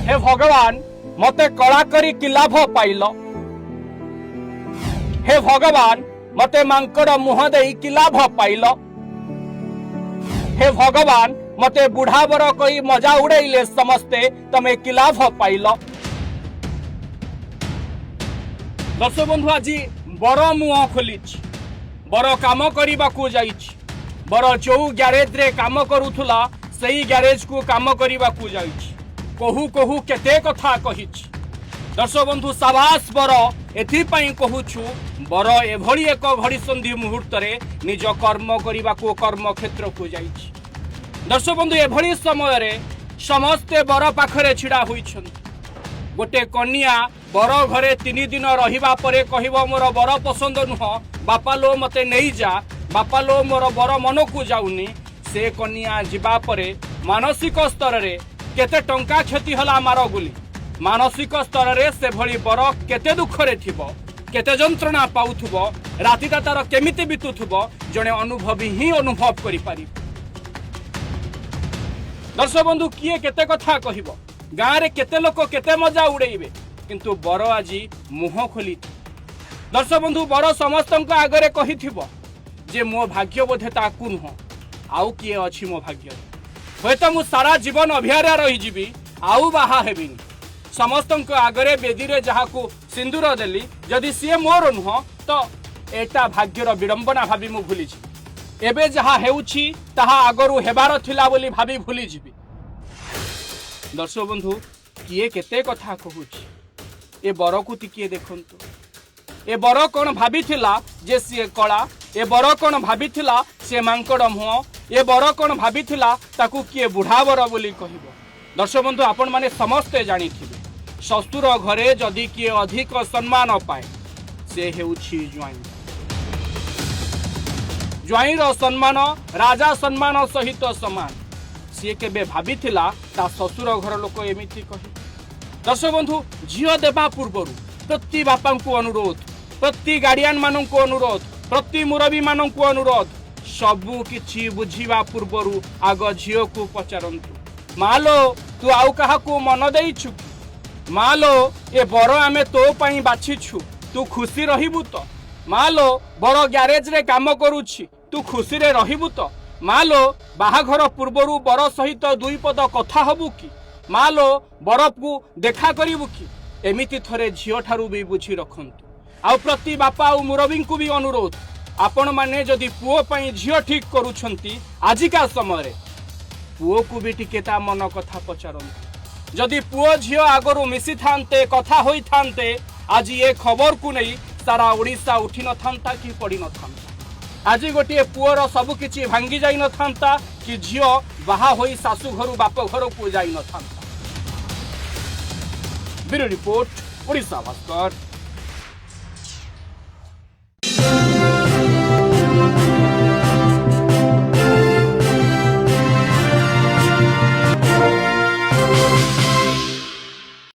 हे भगवान मते कला करी कि लाभ पाइल। हे भगवान मते मांकड़ मुह दे कि लाभ पाइल। हे भगवान मते बुढ़ा बर कई मजा उड़ेले समस्ते तमे कि लाभ पाइल। दर्शक बंधु आज बर मुह खोली बर काम करने को जाइछि। बर जो ग्यारेज रे काम करूथुला सही ग्यारेज को काम करने को जाइछि। कहू कहू केते कथा कहिछि। दर्शक बंधु साबास बर एथिपाई कहूछु बर एभली एक घड़ी संधि मुहूर्त रे निज कर्म करने को कर्म क्षेत्र को जाइछि। दर्शक बंधु एभली समय रे समस्ते बर पाखरे छिड़ा होइछन। गोटे कन्या बर घरे 3 दिन रहिबा परे कहिबो मोर बर पसंद नुह, बापा लो मते नहीं जा, बापा लो मोर बर मन को जाउनी। से कन्या जिबा परे मानसिक स्तर रे केते टंका क्षति हला मार गुली। मानसिक स्तर रे से भली बर केते दुख रे थिबो, केते जंत्रणा पाउथुबो, रातिटा तार केमिति बितुथुबो जणे अनुभवी ही अनुभव करि पारि। दर्शक बंधु किए केते कथा कहिबो, गाँ रे केते लोक केते मजा उड़ेइबे, किंतु बर आज मुह खोली। दर्शक बंधु बर समस्त आगरे कहिथिबो जे मो भाग्य बोधे ताकू नुह, आउ किए अछि मो भाग्य। हयत मु सारा जीवन अभियारा रही जीवी, आउ बाहा हेबिनी। समस्त आगरे बेदी रे जहाकू सिंदूर देली जदि सी मोर नुह तो एटा भाग्यर विडंबना भाबी मु भूली जी। एबे जहा हेउछि ताहा आगरु हेबार थिला बोली भाबी भूली जीवी। दर्शक बंधु किए केते कथा कहूछि। ए बर को टिकिए देखंतु। ए बर कौन भाभी जे सी कला, ए बर कौन भाभी से मांकड़ मुह, ए बर कौन भाभी ताकू किए बुढ़ा बर बोली कहब। दर्शक बंधु आपण माने समस्ते जानी ससुर घरे जदि किए अधिक सम्मान पाए से हेउछि ज्वाई। ज्वाईर सम्मान राजा सम्मान सहित समान। सी केबे भाभी ता ससुर घर लोक एमिति कहि। दर्शक बंधु झियो देबा पूर्वरु प्रति बापा को अनुरोध, प्रति गार्डियन मानन को अनुरोध, प्रति मुरबी मानन को अनुरोध, सबु किछि बुझिबा पूर्वरु आग झियो को पचारंतु मालो तू आउ काहा को मन देइछु। मालो ए बर आमे तो पई बाछिछु, तू खुशी रहिबु तो। मालो बर ग्यारेज रे काम करूछि, तू खुशी रे रहिबु तो। मालो बाहाघर पूर्वरु बर सहित दुई पद कथा हबु कि। मालो बर को देखा करिबु कि। एमिति थरे झियो ठारू भी बुझी रखंतु। आ प्रति बापा और मुरबी को भी अनुरोध, आपण माने जदि पुओ पई झियो ठीक करूछंती आजिका समय रे पुओ को भी टिके ता मन कथा पचारंतु। जदि पुओ झियो आगरु मिसी थांते कथा होई थांते आज ये खबर को नहीं सारा ओडिशा उठी न थांता कि पड़ी न थांता। आज गोटे पुओर सबु किछि भांगी जाई न थांता कि झियो बाहा होई सासु घरु बाप घर को जाई न थांता। Bureau report, Odisha Bhaskar.